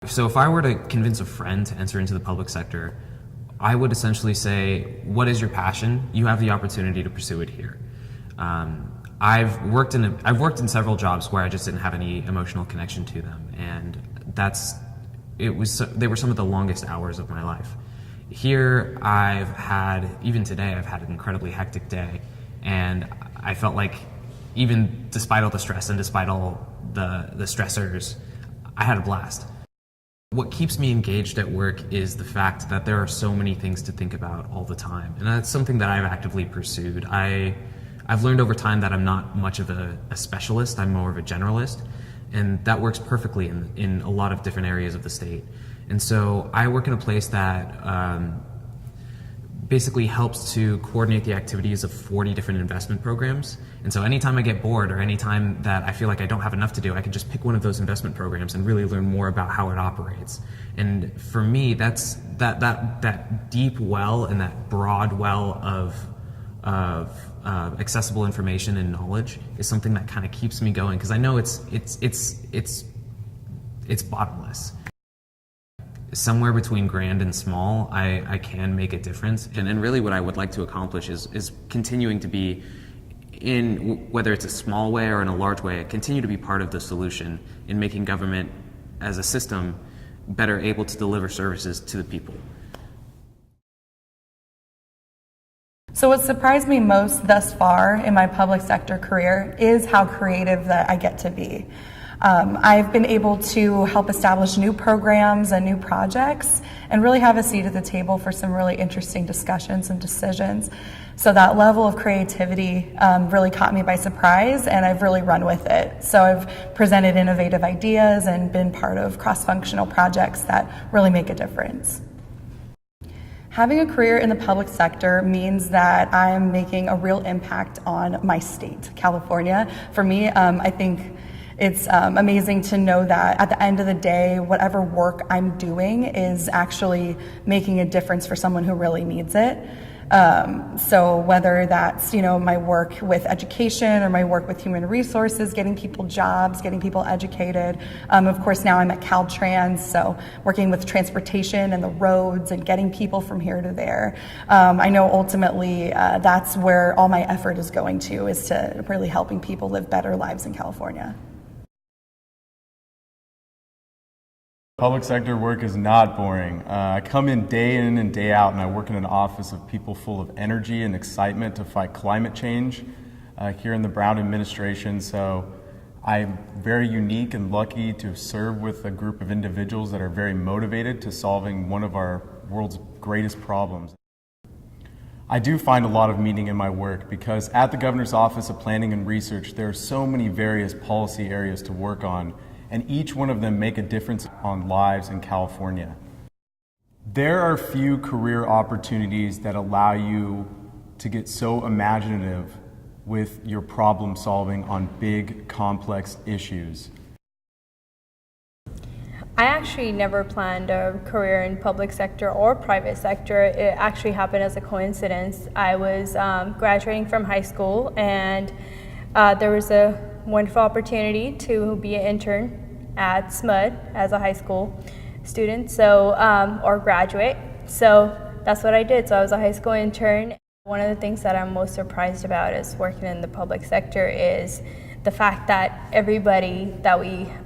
So if I were to convince a friend to enter into the public sector, I would essentially say, what is your passion? You have the opportunity to pursue it here. I've worked in several jobs where I just didn't have any emotional connection to them, and they were some of the longest hours of my life. Here, even today, I've had an incredibly hectic day, and I felt like even despite all the stress and despite all the stressors, I had a blast. What keeps me engaged at work is the fact that there are so many things to think about all the time, and that's something that I've actively pursued. I've learned over time that I'm not much of a specialist, I'm more of a generalist, and that works perfectly in a lot of different areas of the state. And so I work in a place that basically helps to coordinate the activities of 40 different investment programs. And so anytime I get bored or anytime that I feel like I don't have enough to do, I can just pick one of those investment programs and really learn more about how it operates. And for me, that's that deep well and that broad well of accessible information and knowledge is something that kind of keeps me going, because I know it's bottomless. Somewhere between grand and small, I can make a difference. And really what I would like to accomplish is continuing to be whether it's a small way or in a large way, continue to be part of the solution in making government as a system better able to deliver services to the people. So what surprised me most thus far in my public sector career is how creative that I get to be. I've been able to help establish new programs and new projects and really have a seat at the table for some really interesting discussions and decisions. So that level of creativity really caught me by surprise, and I've really run with it. So I've presented innovative ideas and been part of cross-functional projects that really make a difference. Having a career in the public sector means that I'm making a real impact on my state, California. For me, I think it's amazing to know that at the end of the day, whatever work I'm doing is actually making a difference for someone who really needs it. So whether that's, my work with education or my work with human resources, getting people jobs, getting people educated. Of course, now I'm at Caltrans, so working with transportation and the roads and getting people from here to there. I know ultimately that's where all my effort is going to, is to really helping people live better lives in California. Public sector work is not boring. I come in and day out, and I work in an office of people full of energy and excitement to fight climate change here in the Brown administration. So I'm very unique and lucky to serve with a group of individuals that are very motivated to solving one of our world's greatest problems. I do find a lot of meaning in my work because at the Governor's Office of Planning and Research, there are so many various policy areas to work on, and each one of them make a difference on lives in California. There are few career opportunities that allow you to get so imaginative with your problem solving on big, complex issues. I actually never planned a career in public sector or private sector. It actually happened as a coincidence. I was graduating from high school, and there was a wonderful opportunity to be an intern at SMUD as a high school student, or graduate. So that's what I did. So I was a high school intern. One of the things that I'm most surprised about is working in the public sector is the fact that everybody that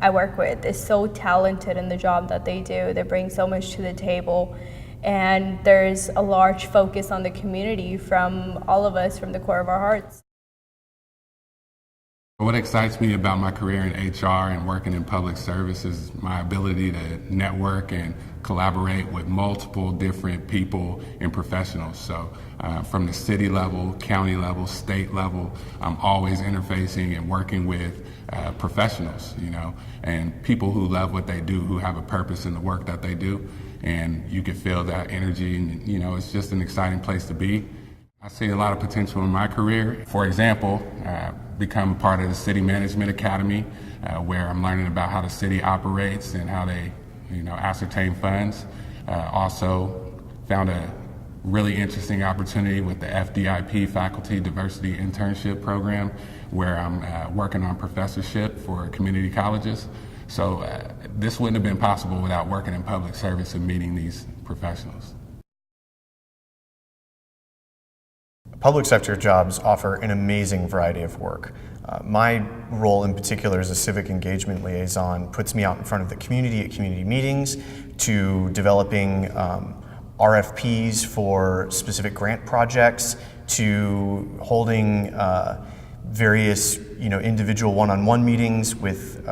I work with is so talented in the job that they do. They bring so much to the table, and there's a large focus on the community from all of us, from the core of our hearts. What excites me about my career in HR and working in public service is my ability to network and collaborate with multiple different people and professionals. So from the city level, county level, state level, I'm always interfacing and working with professionals, and people who love what they do, who have a purpose in the work that they do. And you can feel that energy, and it's just an exciting place to be. I see a lot of potential in my career. For example, become part of the City Management Academy, where I'm learning about how the city operates and how they, ascertain funds. Also found a really interesting opportunity with the FDIP Faculty Diversity Internship Program, where I'm working on professorship for community colleges. So this wouldn't have been possible without working in public service and meeting these professionals. Public sector jobs offer an amazing variety of work. My role in particular as a civic engagement liaison puts me out in front of the community at community meetings, to developing RFPs for specific grant projects, to holding various individual one-on-one meetings with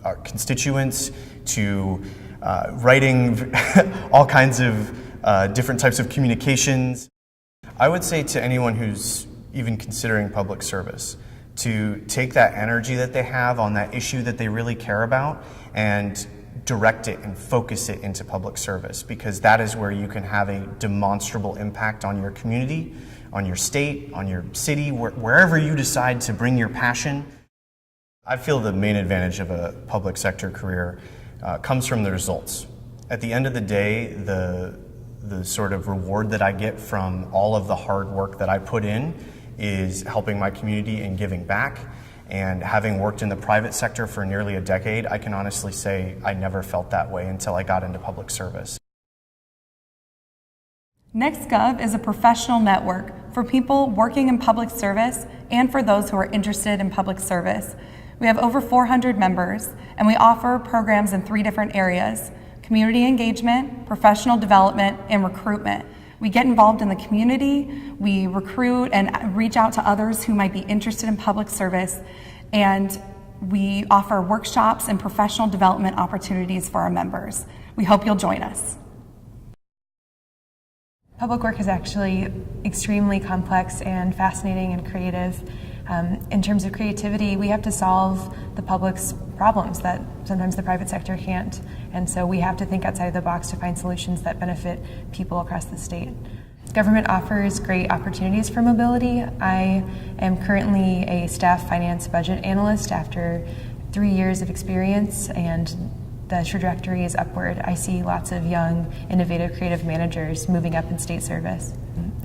our constituents, to writing all kinds of different types of communications. I would say to anyone who's even considering public service to take that energy that they have on that issue that they really care about and direct it and focus it into public service, because that is where you can have a demonstrable impact on your community, on your state, on your city, wherever you decide to bring your passion. I feel the main advantage of a public sector career comes from the results. At the end of the day, the sort of reward that I get from all of the hard work that I put in is helping my community and giving back. And having worked in the private sector for nearly a decade, I can honestly say I never felt that way until I got into public service. Nexgov is a professional network for people working in public service and for those who are interested in public service. We have over 400 members, and we offer programs in 3 different areas: community engagement, professional development, and recruitment. We get involved in the community, we recruit and reach out to others who might be interested in public service, and we offer workshops and professional development opportunities for our members. We hope you'll join us. Public work is actually extremely complex and fascinating and creative. In terms of creativity, we have to solve the public's problems that sometimes the private sector can't. And so we have to think outside the box to find solutions that benefit people across the state. Government offers great opportunities for mobility. I am currently a staff finance budget analyst after 3 years of experience, and the trajectory is upward. I see lots of young, innovative, creative managers moving up in state service.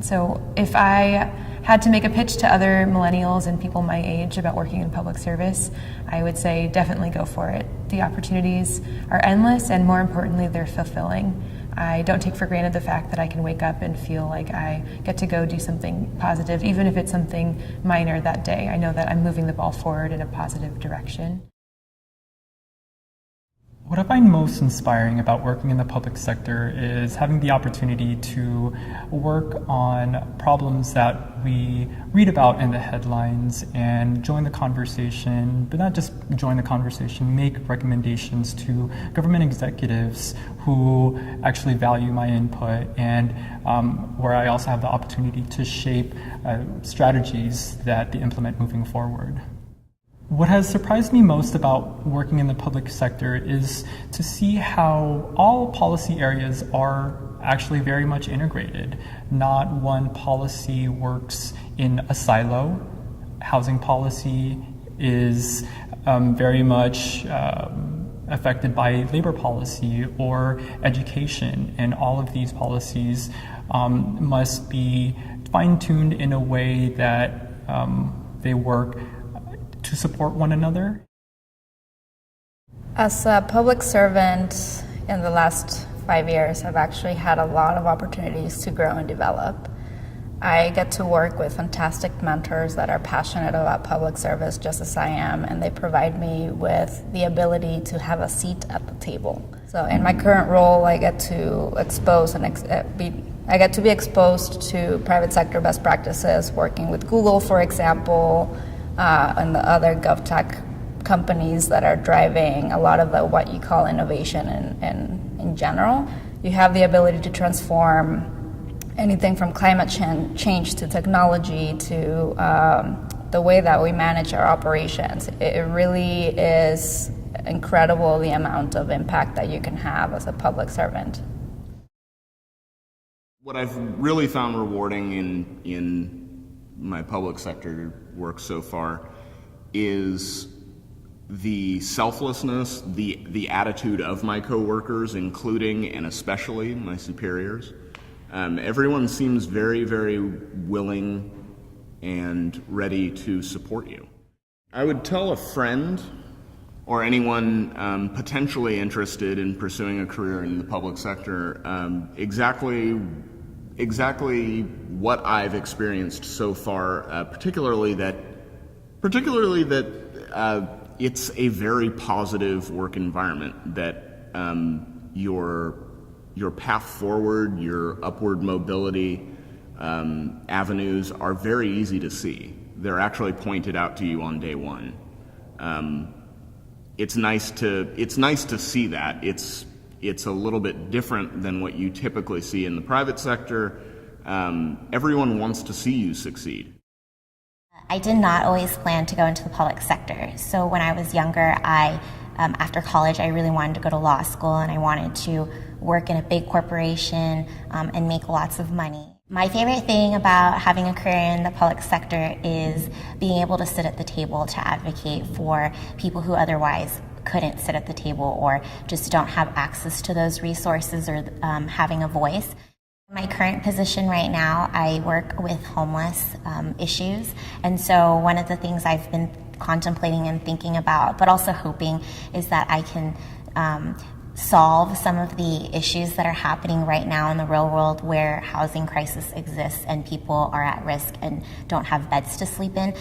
So if I had to make a pitch to other millennials and people my age about working in public service, I would say definitely go for it. The opportunities are endless, and more importantly, they're fulfilling. I don't take for granted the fact that I can wake up and feel like I get to go do something positive, even if it's something minor that day. I know that I'm moving the ball forward in a positive direction. What I find most inspiring about working in the public sector is having the opportunity to work on problems that we read about in the headlines and join the conversation, but not just join the conversation, make recommendations to government executives who actually value my input, and where I also have the opportunity to shape strategies that they implement moving forward. What has surprised me most about working in the public sector is to see how all policy areas are actually very much integrated. Not one policy works in a silo. Housing policy is very much affected by labor policy or education, and all of these policies must be fine-tuned in a way that they work to support one another. As a public servant in the last 5 years, I've actually had a lot of opportunities to grow and develop. I get to work with fantastic mentors that are passionate about public service just as I am, and they provide me with the ability to have a seat at the table. So in my current role, I get to expose and I get to be exposed to private sector best practices, working with Google, for example, and the other GovTech companies that are driving a lot of the what you call innovation in general. You have the ability to transform anything from climate change to technology to the way that we manage our operations. It really is incredible the amount of impact that you can have as a public servant. What I've really found rewarding in my public sector work so far is the selflessness, the attitude of my coworkers, including and especially my superiors. Everyone seems very, very willing and ready to support you. I would tell a friend or anyone potentially interested in pursuing a career in the public sector, exactly what I've experienced so far, particularly that it's a very positive work environment, that your path forward, your upward mobility avenues are very easy to see. They're actually pointed out to you on day one. It's nice to see that. It's a little bit different than what you typically see in the private sector. Everyone wants to see you succeed. I did not always plan to go into the public sector. So when I was younger, after college, I really wanted to go to law school, and I wanted to work in a big corporation and make lots of money. My favorite thing about having a career in the public sector is being able to sit at the table to advocate for people who otherwise couldn't sit at the table or just don't have access to those resources or having a voice. My current position right now, I work with homeless issues, and so one of the things I've been contemplating and thinking about, but also hoping, is that I can solve some of the issues that are happening right now in the real world, where housing crisis exists and people are at risk and don't have beds to sleep in.